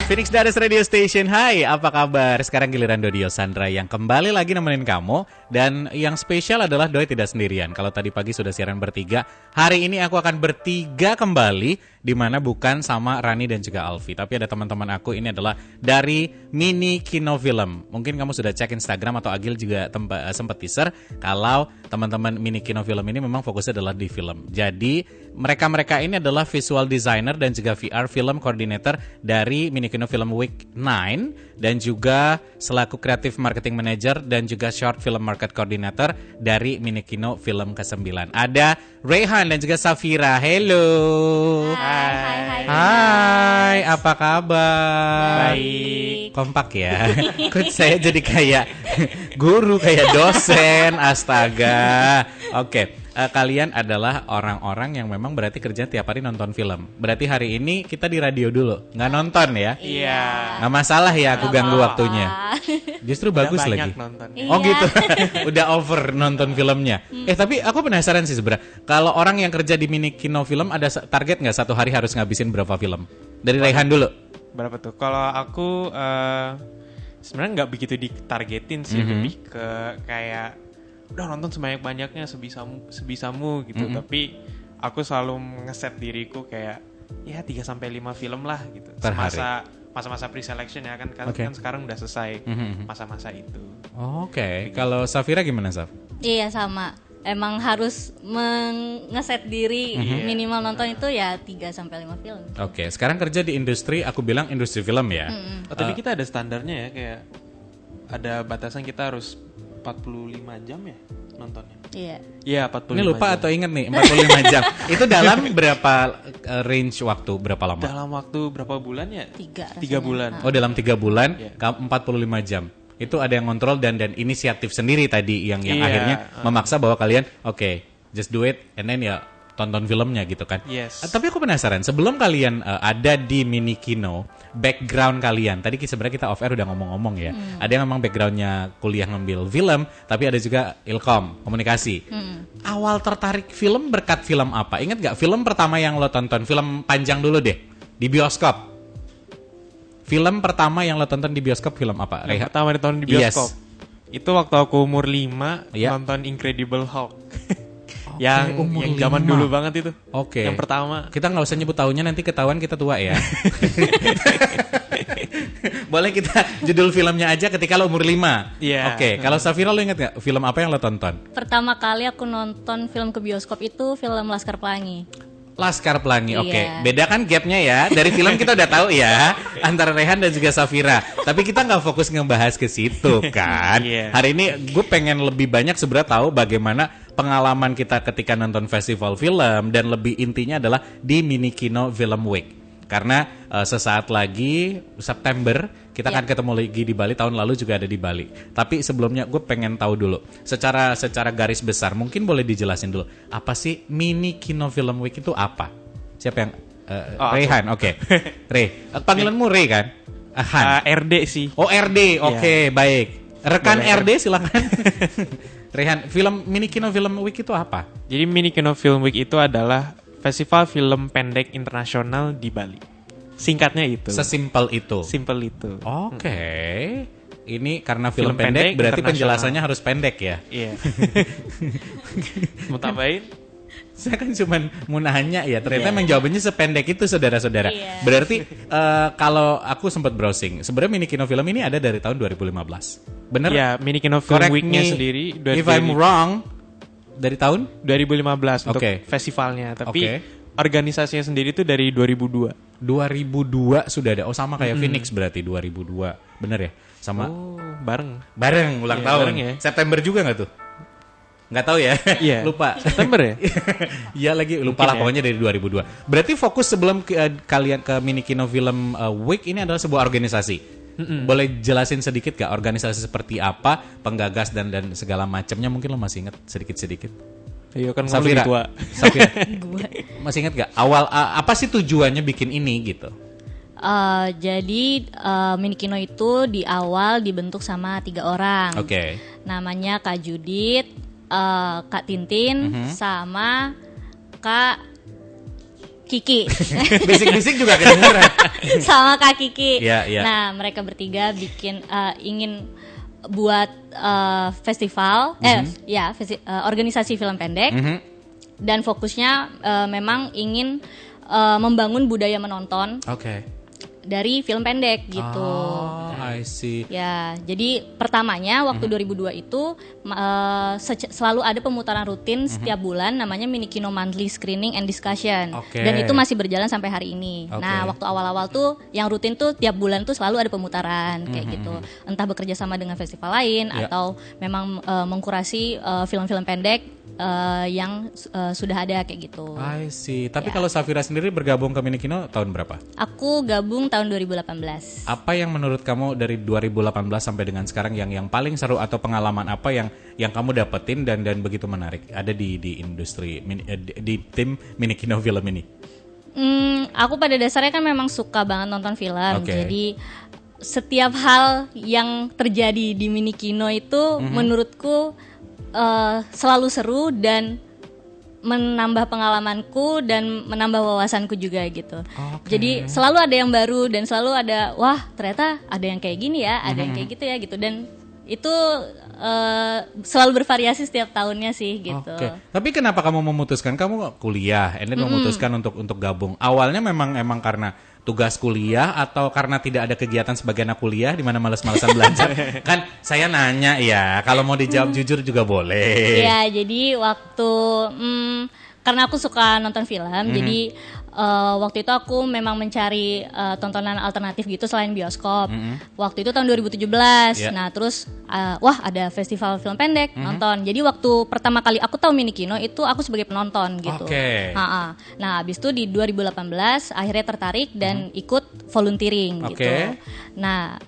Phoenix Dares Radio Station. Hai, apa kabar? Sekarang giliran Dodio Sandra yang kembali lagi nemenin kamu. Dan yang spesial adalah Doi tidak sendirian. Kalau tadi pagi sudah siaran bertiga, hari ini aku akan bertiga kembali. Dimana bukan sama Rani dan juga Alfi, tapi ada teman-teman aku. Ini adalah dari Mini Kino Film. Mungkin kamu sudah cek Instagram atau Agil juga sempat teaser kalau teman-teman Mini Kino Film ini memang fokusnya adalah di film. Jadi mereka ini adalah visual designer dan juga VR film coordinator dari Mini Kino Film Week 9 dan juga selaku creative marketing manager dan juga short film market coordinator dari Mini Kino Film ke-9. Ada Rehan dan juga Safira. Hello. Hai, apa kabar? Baik. Kompak ya. Kok saya jadi kayak guru, kayak dosen. Astaga. Oke. Kalian adalah orang-orang yang memang berarti kerja tiap hari nonton film. Berarti hari ini kita di radio dulu, nggak nonton ya? Iya. Nggak masalah ya aku ganggu waktunya. Justru bagus lagi. Nonton. Oh gitu. Udah over nonton filmnya. Tapi aku penasaran sih sebenarnya. Kalau orang yang kerja di Mini Kino Film ada target nggak satu hari harus ngabisin berapa film? Dari Rehan dulu. Berapa tuh? Kalau aku sebenarnya nggak begitu ditargetin sih, lebih ke kayak udah nonton sebanyak-banyaknya sebisamu gitu. Tapi aku selalu ngeset diriku kayak ya 3-5 film lah gitu. Per hari. Masa-masa pre-selection ya kan kan sekarang udah selesai masa-masa itu. Oke. Kalau Safira gimana, Saf? Iya sama. Emang harus ngeset diri minimal nonton itu ya 3-5 film. Oke, sekarang kerja di industri, aku bilang industri film ya. Tapi kita ada standarnya ya, kayak ada batasan kita harus 45 jam ya nontonnya. Iya. Iya, 45 Ini lupa jam. atau inget nih 45 jam. Itu dalam berapa range waktu, berapa lama? Dalam waktu berapa bulan ya? 3 bulan. Oh, dalam 3 bulan, Iya. 45 jam. Itu ada yang ngontrol dan inisiatif sendiri tadi yang Iya, akhirnya memaksa bahwa kalian oke, just do it and then ya tonton filmnya gitu kan. Yes. Tapi aku penasaran, sebelum kalian ada di Mini Kino, background kalian, tadi sebenarnya kita off air udah ngomong-ngomong ya. Ada yang memang backgroundnya kuliah ngambil film, tapi ada juga ilkom, komunikasi. Awal tertarik film berkat film apa? Ingat gak film pertama yang lo tonton? Film panjang dulu deh, di bioskop. Film pertama yang lo tonton di bioskop film apa? Yang pertama ditonton di bioskop. Yes. Itu waktu aku umur 5 Iya. nonton Incredible Hulk. yang umur zaman 5. dulu banget itu. Oke. Yang pertama. Kita nggak usah nyebut tahunnya, nanti ketahuan kita tua ya. Boleh kita judul filmnya aja ketika lo umur 5. Iya. Oke, kalau Safira lo ingat nggak film apa yang lo tonton? Pertama kali aku nonton film ke bioskop itu film Laskar Pelangi. Laskar Pelangi, Iya. oke. Beda kan gapnya ya. Dari film kita udah tahu ya antara Rehan dan juga Safira. Tapi kita nggak fokus ngebahas ke situ kan. Iya. Hari ini gue pengen lebih banyak sebenarnya tahu bagaimana pengalaman kita ketika nonton festival film dan lebih intinya adalah di Mini Kino Film Week. Karena sesaat lagi September kita akan ketemu lagi di Bali, tahun lalu juga ada di Bali. Tapi sebelumnya gue pengen tahu dulu secara garis besar, mungkin boleh dijelasin dulu apa sih Mini Kino Film Week itu apa? Siapa yang Rehan? Oke. Rey, panggilanmu Rey kan? Han. RD sih. Oh RD, oke, baik. Rekan Boleh, RD silakan. Rehan, film Mini Kino Film Week itu apa? Jadi Mini Kino Film Week itu adalah festival film pendek internasional di Bali. Singkatnya itu. Sesimpel itu. Simple itu. Oke. Ini karena film, Film pendek, pendek berarti internasional. penjelasannya harus pendek ya. Iya. Mau tambahin? Saya kan cuma mau nanya ya, ternyata emang jawabannya sependek itu saudara-saudara. Iya. Berarti kalau aku sempat browsing, sebenarnya Mini Kino Film ini ada dari tahun 2015. Bener? Ya, Mini Kino Film Correct Week-nya me sendiri if I'm wrong, dari tahun? 2015 untuk Oke. festivalnya, tapi Oke. organisasinya sendiri itu dari 2002. 2002 sudah ada. Oh sama kayak Phoenix berarti 2002. Bener ya? Sama Oh, bareng. bareng ulang Iya, tahun. bareng ya. September juga nggak tuh? Nggak tahu ya. Iya. Lupa. September ya? Iya lagi lupa lah ya. pokoknya dari 2002. Berarti fokus sebelum kalian ke Mini Kino Film Week ini adalah sebuah organisasi. Boleh jelasin sedikit gak organisasi seperti apa, penggagas dan segala macamnya, mungkin lo masih ingat sedikit-sedikit. Iya kan Safira, lebih tua. Safira, Gue. masih ingat gak awal apa sih tujuannya bikin ini gitu? Jadi Mini Kino itu di awal dibentuk sama 3 orang. Oke. Namanya Kak Judit, Kak Tintin, sama Kak Kiki. Bisik-bisik juga kedengeran. Sama Kak Kiki. Iya, iya. Nah, mereka bertiga bikin ingin buat festival, organisasi film pendek, dan fokusnya memang ingin membangun budaya menonton Oke. dari film pendek gitu. Oh, I see. Ya, jadi pertamanya waktu 2002 itu selalu ada pemutaran rutin setiap bulan namanya Mini Kino Monthly Screening and Discussion. Oke. Dan itu masih berjalan sampai hari ini. Oke. Nah, waktu awal-awal tuh yang rutin tuh tiap bulan tuh selalu ada pemutaran kayak gitu. Entah bekerja sama dengan festival lain Ya. atau memang mengkurasi film-film pendek yang sudah ada kayak gitu. I see. Tapi Ya. kalau Safira sendiri bergabung ke Mini Kino tahun berapa? Aku gabung tahun 2018. Apa yang menurut kamu dari 2018 sampai dengan sekarang yang paling seru atau pengalaman apa yang kamu dapetin dan begitu menarik ada di industri di tim Mini Kino Film ini? Aku pada dasarnya kan memang suka banget nonton film. Oke. Jadi setiap hal yang terjadi di Mini Kino itu menurutku selalu seru dan menambah pengalamanku dan menambah wawasanku juga gitu. Oke. Jadi selalu ada yang baru dan selalu ada wah ternyata ada yang kayak gini ya, ada yang kayak gitu ya gitu, dan itu selalu bervariasi setiap tahunnya sih gitu. Oke. Tapi kenapa kamu memutuskan kamu kuliah, and then memutuskan untuk gabung? Awalnya memang karena tugas kuliah atau karena tidak ada kegiatan sebagai anak kuliah di mana malas-malasan belajar? Kan saya nanya ya, kalau mau dijawab jujur juga boleh. Iya, jadi waktu karena aku suka nonton film, jadi waktu itu aku memang mencari tontonan alternatif gitu selain bioskop. Waktu itu tahun 2017. Yeah. Nah, terus wah ada festival film pendek nonton. Jadi waktu pertama kali aku tahu Mini Kino itu aku sebagai penonton gitu. Oke. Nah, habis itu di 2018 akhirnya tertarik dan ikut volunteering gitu. Oke. Nah,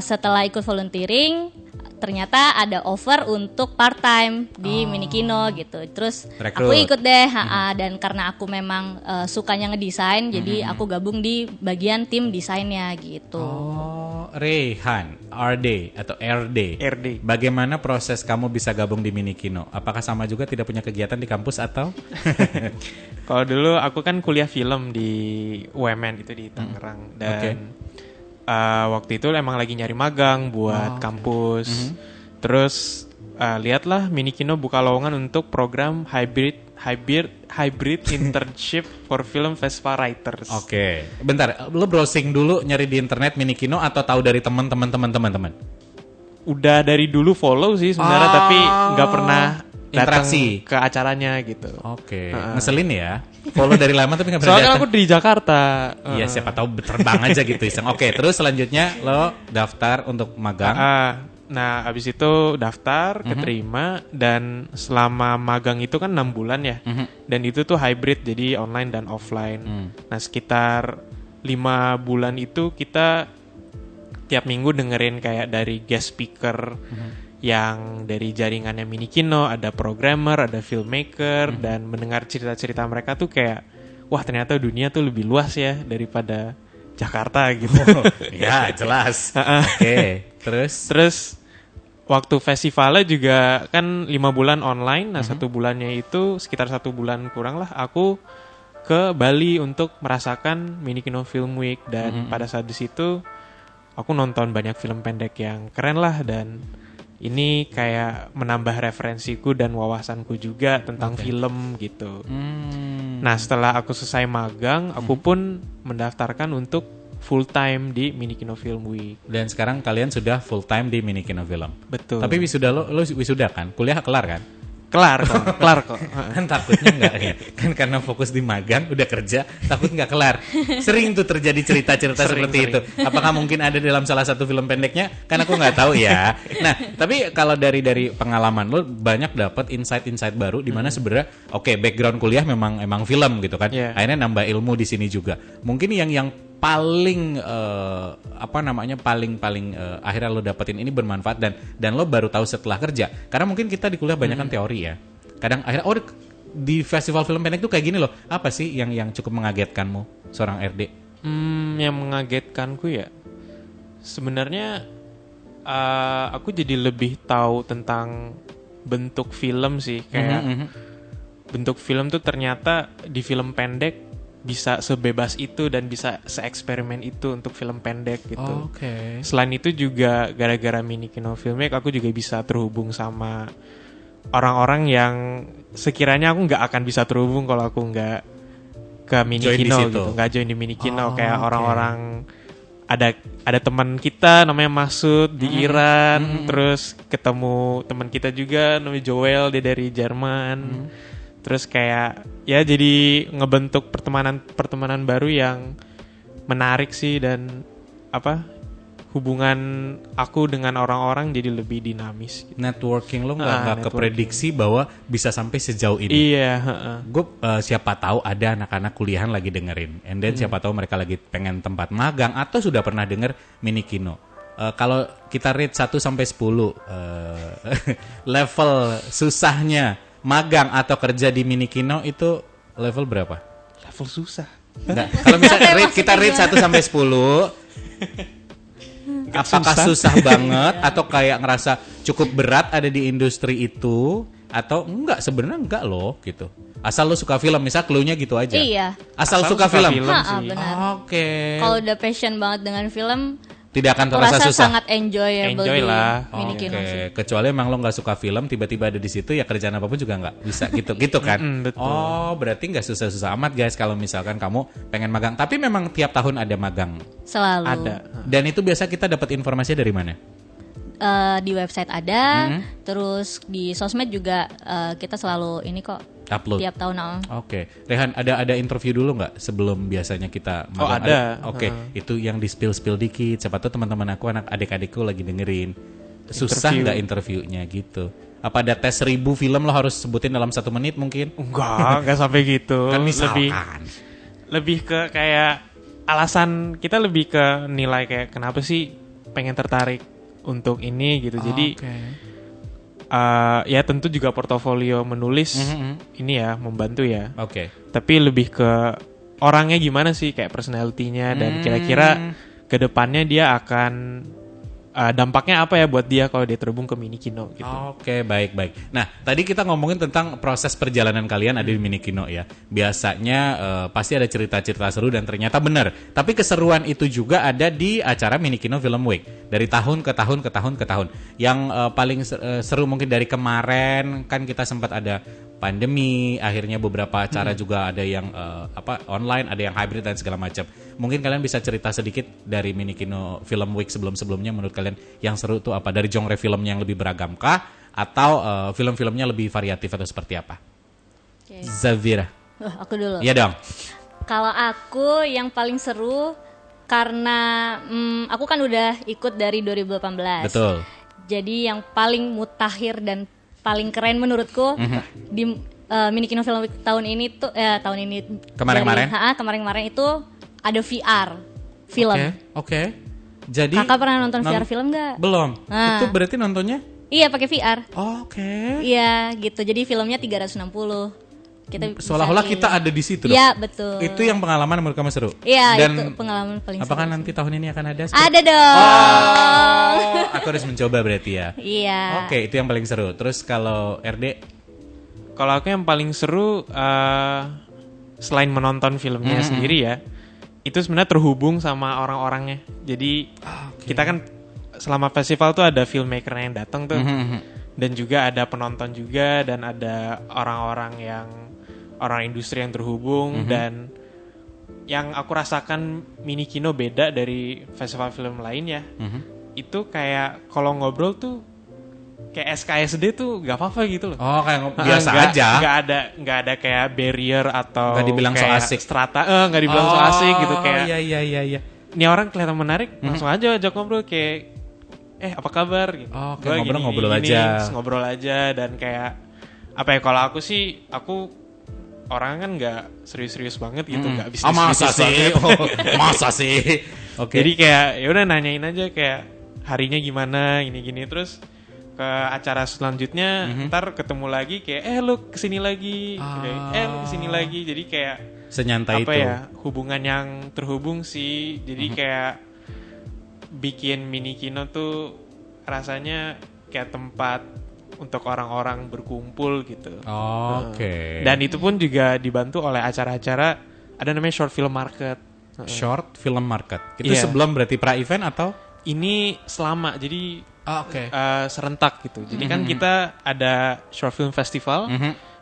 setelah ikut volunteering ternyata ada offer untuk part time di Mini Kino gitu. Terus Rekrut. aku ikut deh, dan karena aku memang sukanya ngedesain, jadi aku gabung di bagian tim desainnya gitu. Oh, Rehan, RD atau RD. RD. Bagaimana proses kamu bisa gabung di Mini Kino? Apakah sama juga tidak punya kegiatan di kampus atau? Kalau dulu aku kan kuliah film di UMN itu di Tangerang dan Oke. Waktu itu emang lagi nyari magang buat kampus. Terus lihatlah Mini Kino buka lowongan untuk program hybrid internship for film festival writers. Oke. Bentar, lu browsing dulu nyari di internet Mini Kino atau tahu dari teman-teman? Udah dari dulu follow sih sebenarnya, tapi nggak pernah datang Interaksi. ke acaranya gitu. Oke. Ngeselin ya. Follow dari lama tapi nggak pernah Soalnya datang. aku di Jakarta. Iya, siapa tahu terbang aja gitu iseng. Oke, terus selanjutnya lo daftar untuk magang. Nah, abis itu daftar, keterima, dan selama magang itu kan 6 bulan ya. Dan itu tuh hybrid, jadi online dan offline. Nah, sekitar 5 bulan itu kita tiap minggu dengerin kayak dari guest speaker yang dari jaringannya Mini Kino, ada programmer, ada filmmaker, dan mendengar cerita-cerita mereka tuh kayak, wah ternyata dunia tuh lebih luas ya daripada Jakarta gitu. Ya, jelas. Oke, Terus waktu festivalnya juga kan 5 bulan online, nah 1 bulannya itu sekitar 1 bulan kurang lah aku ke Bali untuk merasakan Mini Kino Film Week, dan pada saat di situ aku nonton banyak film pendek yang keren lah, dan ini kayak menambah referensiku dan wawasanku juga tentang film gitu. Nah, setelah aku selesai magang, aku pun mendaftarkan untuk full time di Mini Kino Film Week. Dan sekarang kalian sudah full time di Mini Kino Film. Betul. Tapi wisuda lo wisuda kan? Kuliah kelar kan? kelar kok. Kan takutnya enggak ya. Kan karena fokus di magang udah kerja, takut nggak kelar. Sering tuh terjadi cerita-cerita seperti itu. Apakah mungkin ada dalam salah satu film pendeknya? Kan aku nggak tahu ya. Nah, tapi kalau dari pengalaman lo banyak dapat insight-insight baru di mana sebenarnya oke, background kuliah memang film gitu kan. Yeah. Akhirnya nambah ilmu di sini juga. Mungkin yang paling paling akhirnya lo dapetin ini bermanfaat dan lo baru tahu setelah kerja, karena mungkin kita di kuliah banyak kan teori ya, kadang akhirnya di festival film pendek tuh kayak gini loh. Apa sih yang cukup mengagetkanmu seorang RD? Yang mengagetkanku ya sebenarnya aku jadi lebih tahu tentang bentuk film sih, kayak bentuk film tuh ternyata di film pendek bisa sebebas itu dan bisa seeksperimen itu untuk film pendek gitu. Oke. Selain itu juga gara-gara Mini Kino Filmweek aku juga bisa terhubung sama orang-orang yang sekiranya aku nggak akan bisa terhubung kalau aku nggak ke Mini Join di Kino situ. gitu, nggak join di Mini Kino. Kayak oke. orang-orang ada teman kita namanya Masud di Iran, terus ketemu teman kita juga namanya Joel, dia dari Jerman. Terus kayak ya jadi ngebentuk pertemanan baru yang menarik sih, dan hubungan aku dengan orang-orang jadi lebih dinamis gitu. Networking lo nggak networking. keprediksi bahwa bisa sampai sejauh ini. Iya, Gue siapa tahu ada anak-anak kuliahan lagi dengerin, and then siapa tahu mereka lagi pengen tempat magang atau sudah pernah denger Mini Kino. Kalau kita rate 1 sampai 10 level susahnya magang atau kerja di Mini Kino itu level berapa? level susah. Nggak, kalau misalnya kita rate 1 sampai 10 apakah susah banget atau kayak ngerasa cukup berat ada di industri itu, atau enggak sebenarnya enggak loh gitu. Asal lo suka film, misal clue-nya gitu aja. Iya. Asal suka film. Ha, sih. benar. Oke. Kalau udah passion banget dengan film, Tidak akan aku terasa rasa susah. sangat enjoyable Enjoy di lah. Mini Kino Oke, sih. kecuali emang lo nggak suka film, tiba-tiba ada di situ ya kerjaan apapun juga nggak bisa gitu, gitu kan? betul. Oh, berarti nggak susah-susah amat guys kalau misalkan kamu pengen magang. Tapi memang tiap tahun ada magang. Selalu. Ada. Dan itu biasa kita dapat informasi dari mana? Di website ada, terus di sosmed juga kita selalu ini kok Upload. tiap tahun. Oke, Rehan, ada interview dulu nggak sebelum biasanya kita Oh, magang? ada. Oke, itu yang di spill dikit. Siapa tahu teman-teman aku, anak adik-adikku lagi dengerin. Susah Interview. nggak interviewnya gitu? Apa ada tes 1000 film lo harus sebutin dalam 1 menit mungkin? Enggak sampai gitu. Kan lebih misalkan. lebih ke kayak alasan kita, lebih ke nilai kayak kenapa sih pengen tertarik untuk ini gitu. Jadi Oke. ya tentu juga portofolio menulis ini ya membantu ya. Oke. Tapi lebih ke orangnya gimana sih, kayak personality-nya, dan kira-kira ke depannya dia akan dampaknya apa ya buat dia kalau dia terhubung ke Mini Kino gitu. Oke, baik. Nah, tadi kita ngomongin tentang proses perjalanan kalian ada di Mini Kino ya. Biasanya pasti ada cerita-cerita seru dan ternyata benar. Tapi keseruan itu juga ada di acara Mini Kino Film Week. Dari tahun ke tahun. Yang paling seru mungkin dari kemarin kan kita sempat ada pandemi, akhirnya beberapa acara juga ada yang online, ada yang hybrid dan segala macam. Mungkin kalian bisa cerita sedikit dari Mini Kino Film Week sebelum-sebelumnya, menurut kalian yang seru tuh apa? Dari genre film yang lebih beragam kah? Atau film-filmnya lebih variatif atau seperti apa? Oke. Zavira. Aku dulu. Iya dong. Kalau aku yang paling seru karena aku kan udah ikut dari 2018. Betul. Jadi yang paling mutakhir dan paling keren menurutku di Mini Kino Film Week tahun ini tuh Kemarin-kemarin? kemarin itu ada VR film. Oke. Jadi Kakak pernah nonton VR film nggak? Belum. Nah. Itu berarti nontonnya? Iya pakai VR. Oke. Iya gitu. Jadi filmnya 360. Kita bisa Seolah-olah milih. kita ada di situ dong. Iya betul. Itu yang pengalaman menurut kamu seru. Iya Dan itu pengalaman paling apakah seru. nanti tahun ini akan ada? Ada dong. Oh, aku harus mencoba berarti ya. Iya. Oke, itu yang paling seru. Terus kalau RD? Kalau aku yang paling seru selain menonton filmnya sendiri ya, itu sebenarnya terhubung sama orang-orangnya. Jadi kita kan selama festival tuh ada filmmaker yang datang tuh, dan juga ada penonton juga, dan ada orang industri yang terhubung. Dan yang aku rasakan Mini Kino beda dari festival film lain ya, itu kayak kalau ngobrol tuh kayak SKSD tuh gak apa-apa gitu loh. Oh, kayak biasa aja. Nggak ada kayak barrier atau Nggak dibilang so kayak asik. strata, nggak dibilang so asik gitu, kayak Iya. ini orang kelihatan menarik, langsung aja ajak ngobrol kayak apa kabar gitu. Oh, kayak Gua gini, ngobrol gini, aja. terus ngobrol aja. Dan kayak apa ya, kalau aku sih, aku orang kan nggak serius-serius banget gitu, nggak bisnis masa sih? banget. Masa sih? Oke. Jadi kayak ya udah nanyain aja kayak harinya gimana, gini-gini, terus ke acara selanjutnya ntar ketemu lagi kayak lu kesini lagi, lu kesini lagi. Jadi kayak Senyantai apa itu. ya, hubungan yang terhubung sih. Jadi kayak bikin Mini Kino tuh rasanya kayak tempat untuk orang-orang berkumpul gitu. Oke. Dan itu pun juga dibantu oleh acara-acara ada namanya short film market. Short film market. Itu Iya. sebelum berarti pra-event atau? Ini selama, jadi Oke. serentak gitu. Jadi kan kita ada short film festival,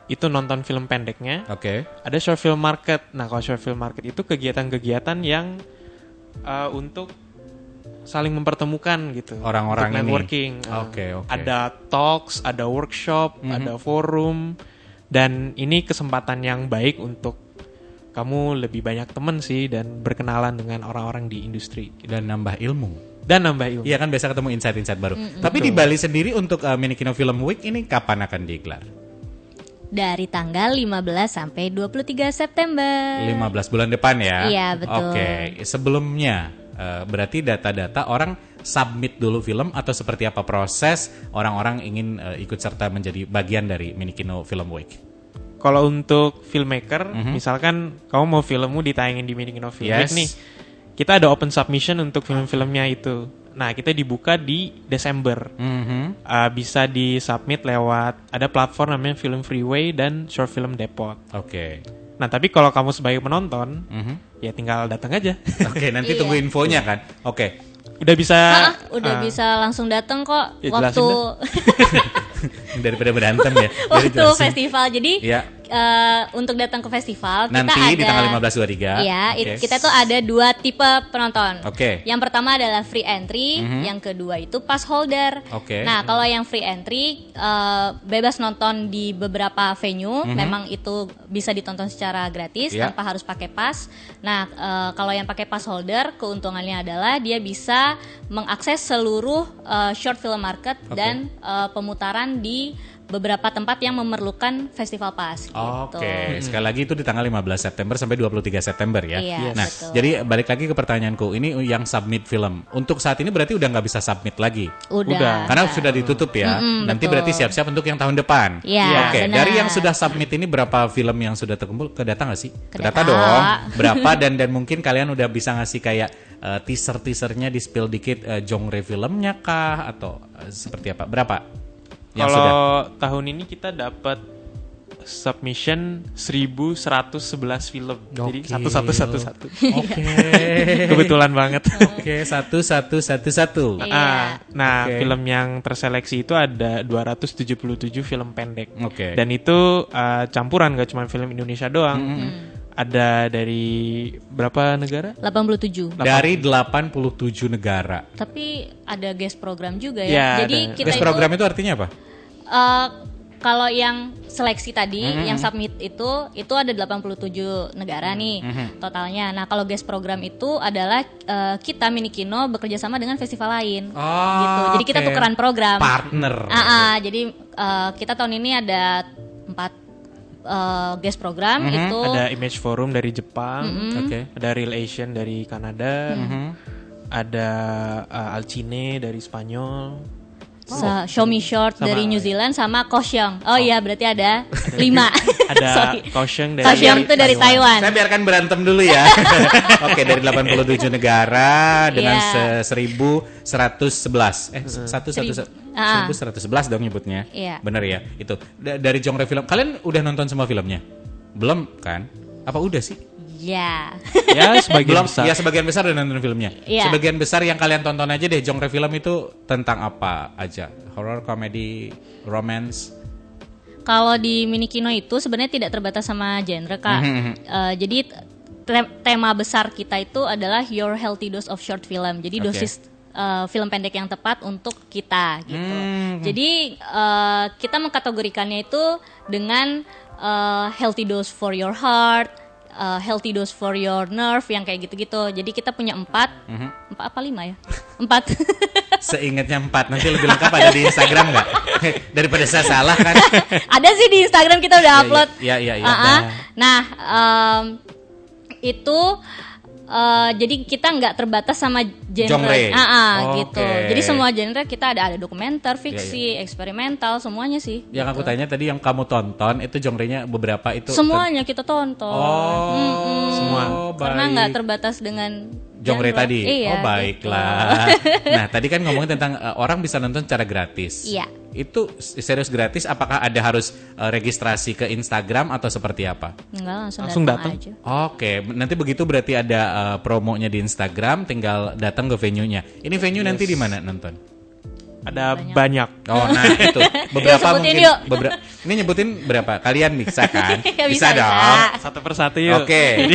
itu nonton film pendeknya. Oke. Ada short film market. Nah, kalau short film market itu kegiatan-kegiatan yang untuk saling mempertemukan gitu. Orang-orang untuk ini. networking. Oke. Ada talks, ada workshop, ada forum, dan ini kesempatan yang baik untuk kamu lebih banyak temen sih dan berkenalan dengan orang-orang di industri Dan nambah ilmu. dan nambah ilmu. Iya kan biasa ketemu insight-insight baru. Tapi di Bali sendiri untuk Minikino Film Week ini kapan akan digelar? Dari tanggal 15 sampai 23 September. 15 bulan depan ya? Iya, betul. Oke, sebelumnya berarti data-data orang submit dulu film atau seperti apa proses orang-orang ingin ikut serta menjadi bagian dari Minikino Film Week? Kalau untuk filmmaker, misalkan kamu mau filmmu ditayangin di Minikino Film Yes. Week nih, kita ada open submission untuk film-filmnya itu. Nah, kita dibuka di Desember. Bisa disubmit lewat, ada platform namanya Film Freeway dan Short Film Depot. Oke. Nah, tapi kalau kamu sebagai penonton, ya tinggal datang aja. Oke, nanti Iya. tunggu infonya kan. Oke. Udah bisa. Udah bisa langsung datang kok Ya, waktu jelasin Daripada berantem ya. Jadi waktu jelasin. festival. Jadi Iya. untuk datang ke festival Nanti kita ada di tanggal 15-23. Iya, Oke. kita tuh ada 2 tipe penonton. Oke. Yang pertama adalah free entry, yang kedua itu pass holder. Oke. Nah, kalau yang free entry bebas nonton di beberapa venue, memang itu bisa ditonton secara gratis Iya. tanpa harus pakai pass. Nah, kalau yang pakai pass holder, keuntungannya adalah dia bisa mengakses seluruh short film market Oke. dan pemutaran di beberapa tempat yang memerlukan festival pass gitu. Oke, sekali lagi itu di tanggal 15 September sampai 23 September ya. Iya, Nah, betul. jadi balik lagi ke pertanyaanku, ini yang submit film. Untuk saat ini berarti udah nggak bisa submit lagi. Udah. Karena sudah ditutup ya. Nanti betul. berarti siap-siap untuk yang tahun depan. Iya, Oke, benar. dari yang sudah submit ini berapa film yang sudah terkumpul? Kedata nggak sih? Kedata. dong. Berapa dan mungkin kalian udah bisa ngasih kayak teaser-teasernya di spill dikit genre filmnya kah atau seperti apa? Berapa? Yang sudah? Kalau tahun ini kita dapat submission 1111 film. Jadi Gokil. satu. Oke. Kebetulan banget. Oke, 1111. Iya. Nah, Oke. film yang terseleksi itu ada 277 film pendek. Oke. Dan itu campuran, gak cuma film Indonesia doang. Ada dari berapa negara? 87. Dari 87 negara. Tapi ada guest program juga Ya, ya. Jadi ada. kita Guest itu program itu artinya apa? kalau yang seleksi tadi, yang submit itu ada 87 negara nih totalnya. Nah, kalau guest program itu adalah kita Minikino bekerja sama dengan festival lain. Oh, Gitu. Jadi kita oke. tukeran program. Partner. Jadi kita tahun ini ada 4 guest program itu Ada Image Forum dari Jepang, Oke. ada Real Asian dari Kanada, ada Alcine dari Spanyol. Show Me Short Sama- dari New Zealand sama Kosyong. Oh iya, berarti ada 5. Ada Sorry. Kaohsiung Kaohsiung itu dari Taiwan. Saya biarkan berantem dulu ya. Oke, dari 87 negara dengan Iya. 1111. 1111 dong nyebutnya. Iya. Bener ya? Itu. Dari genre film. Kalian udah nonton semua filmnya? Belum kan? Apa udah sih? Ya. Ya, sebagian Belum. besar. Ya sebagian besar udah nonton filmnya. Iya. Sebagian besar yang kalian tonton aja deh genre film itu tentang apa aja? Horror, komedi, romance. Kalau di Minikino itu sebenarnya tidak terbatas sama genre, Kak. Jadi tema besar kita itu adalah your healthy dose of short film. Jadi Oke. dosis film pendek yang tepat untuk kita gitu. Jadi kita mengkategorikannya itu dengan healthy dose for your heart, healthy dose for your nerve yang kayak gitu-gitu. Jadi kita punya 4 apa 5 ya? 4. Seingatnya 4. Nanti lebih lengkap ada di Instagram nggak? Daripada saya salah kan? Ada sih di Instagram kita udah upload. Iya. Nah, itu jadi kita nggak terbatas sama Genre. Gitu. Oke. Jadi semua genre kita ada dokumenter, fiksi, eksperimental, semuanya sih. Yang aku gitu. tanya tadi yang kamu tonton itu genrenya beberapa itu Semuanya kita tonton. Semua. Karena baik. nggak terbatas dengan genre tadi. Iya, Baiklah. Nah, tadi kan ngomongin tentang orang bisa nonton secara gratis. Iya. Itu serius gratis, apakah ada harus registrasi ke Instagram atau seperti apa? Enggak, Langsung datang datang. aja. Oke, nanti begitu berarti ada promonya di Instagram, tinggal datang ke venue-nya. Ini venue nanti di mana nonton? Ada banyak. Oh, nah itu beberapa Yuk, sebutin mungkin yuk. ini nyebutin berapa? Kalian bisa kan? Ya, bisa bisa, dong. bisa. Satu persatu yuk. Oke.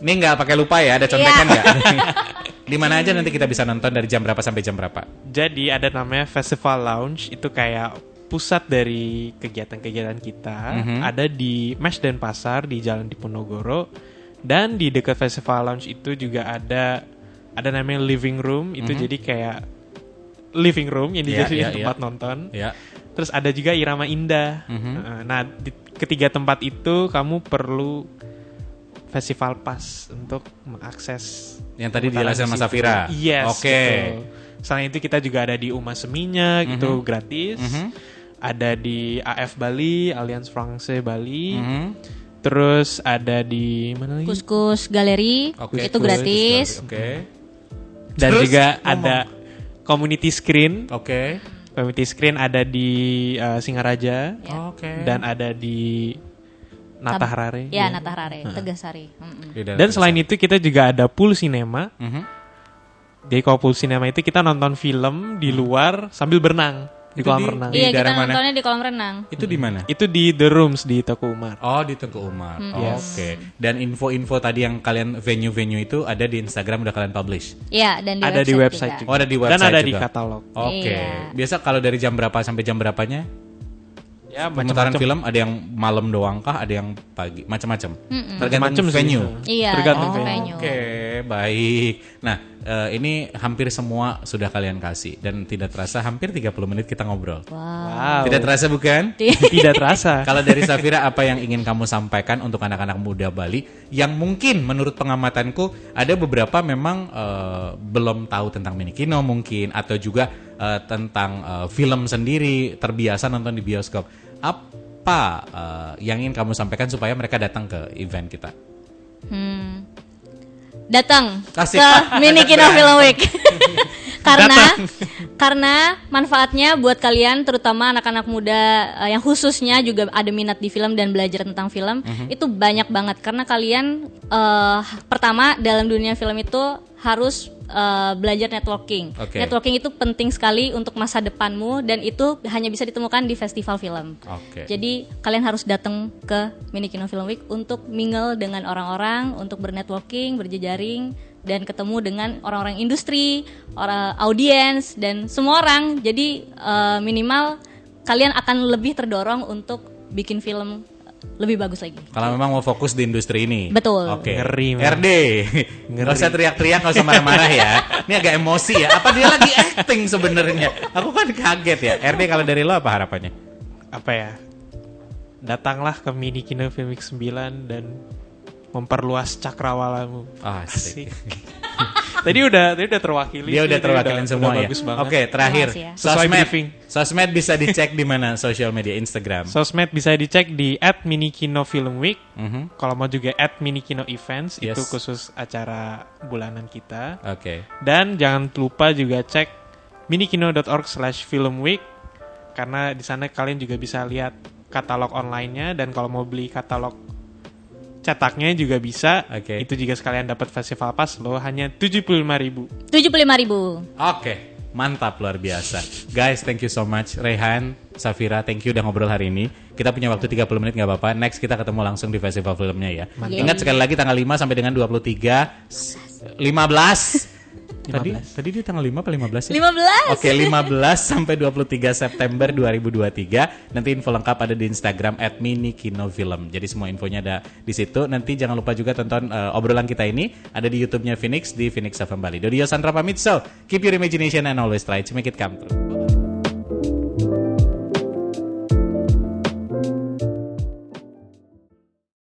Ini nggak pakai lupa ya, ada contekan nggak? Di mana aja nanti kita bisa nonton dari jam berapa sampai jam berapa? Jadi ada namanya Festival Lounge, itu kayak pusat dari kegiatan-kegiatan kita. Ada di Mesh Denpasar di Jalan Diponegoro, dan di dekat Festival Lounge itu juga ada namanya living room, itu jadi kayak living room yang dijadikan tempat nonton. Ya. Terus ada juga Irama Indah. Nah, di ketiga tempat itu kamu perlu festival pass untuk mengakses Yang tadi pemutaran dijelasin di Mas situ. Safira. Yes. Oke. Gitu. Selain itu kita juga ada di Uma Seminya gitu gratis. Ada di AF Bali, Alliance Francaise Bali. Terus ada di mana lagi? Kuskus Galeri Oke. itu gratis. Oke. Dan Terus juga ngomong. ada community screen. Oke. Community screen ada di Singaraja Oke. dan ada di Nataharare. Ya, Nataharare, Tegasari. Di dalam Dan selain itu kita juga ada pool cinema. Jadi kalau pool cinema itu kita nonton film di luar sambil berenang di Itu kolam di- renang. Iya, kita daerah mana? nontonnya di kolam renang. itu di mana? Itu di The Rooms di Teguh Umar. Oh, di Tengku Umar. Oke. Dan info-info tadi yang kalian venue-venue itu ada di Instagram udah kalian publish. Iya, dan di Ada di website juga. juga. Oh, ada di website Dan ada di juga. katalog. Oke. Iya. Biasa kalau dari jam berapa sampai jam berapanya? Ya, Pemutaran macam-macam. film ada yang malam doang kah? Ada yang pagi? Macam-macam. Tergantung Macam-macam sih. venue. Iya, Tergantung venue. Oke, baik. Nah, ini hampir semua sudah kalian kasih dan tidak terasa hampir 30 menit kita ngobrol. Wow. Tidak terasa bukan? Tidak terasa. Kalau dari Safira apa yang ingin kamu sampaikan untuk anak-anak muda Bali yang mungkin menurut pengamatanku ada beberapa memang belum tahu tentang Minikino mungkin atau juga tentang film sendiri, terbiasa nonton di bioskop. Apa yang ingin kamu sampaikan supaya mereka datang ke event kita? Datang Asik. ke Mini Kino Film Week. karena manfaatnya buat kalian terutama anak-anak muda yang khususnya juga ada minat di film dan belajar tentang film itu banyak banget karena kalian pertama dalam dunia film itu harus belajar networking. Oke. Networking itu penting sekali untuk masa depanmu dan itu hanya bisa ditemukan di festival film. Oke. Jadi kalian harus datang ke Mini Kino Film Week untuk mingle dengan orang-orang, untuk bernetworking, berjejaring, dan ketemu dengan orang-orang industri, orang audiens, dan semua orang. Jadi minimal kalian akan lebih terdorong untuk bikin film lebih bagus lagi. Kalau memang mau fokus di industri ini. Betul. Oke. Ngeri, man. RD. Nggak usah teriak-teriak, nggak usah marah-marah ya. Ini agak emosi ya. Apa dia lagi acting sebenarnya? Aku kan kaget ya. RD kalau dari lo apa harapannya? Apa ya? Datanglah ke Mini Kino Film Week 9 dan memperluas cakrawalamu. Asik. Tadi udah terwakili. Dia sih, udah tadi terwakilin semua ya. Bagus banget. Oke, terakhir. Makasih ya. Sesuai Sosmed. briefing. Sosmed bisa dicek di mana? Social media, Instagram. Sosmed bisa dicek di @minikino film week. Mhm. Kalau mau juga @minikino events Yes. itu khusus acara bulanan kita. Oke. Dan jangan lupa juga cek minikino.org/filmweek karena di sana kalian juga bisa lihat katalog online-nya dan kalau mau beli katalog cetaknya juga bisa. Oke. Itu juga sekalian dapat festival pass loh, hanya 75.000. 75.000. Oke, mantap luar biasa. Guys, thank you so much. Rehan, Safira, thank you udah ngobrol hari ini. Kita punya waktu 30 menit nggak apa-apa. Next kita ketemu langsung di festival filmnya ya. Ingat sekali lagi tanggal 5 sampai dengan 23 15. Tadi di tanggal 5 apa 15 ya? 15. Oke, 15 sampai 23 September 2023. Nanti info lengkap ada di Instagram @minikinofilm. Jadi semua infonya ada di situ. Nanti jangan lupa juga tonton obrolan kita ini ada di YouTube-nya Phoenix di Phoenix FM Bali. Dodio Sandra pamit, so keep your imagination and always try to make it come true.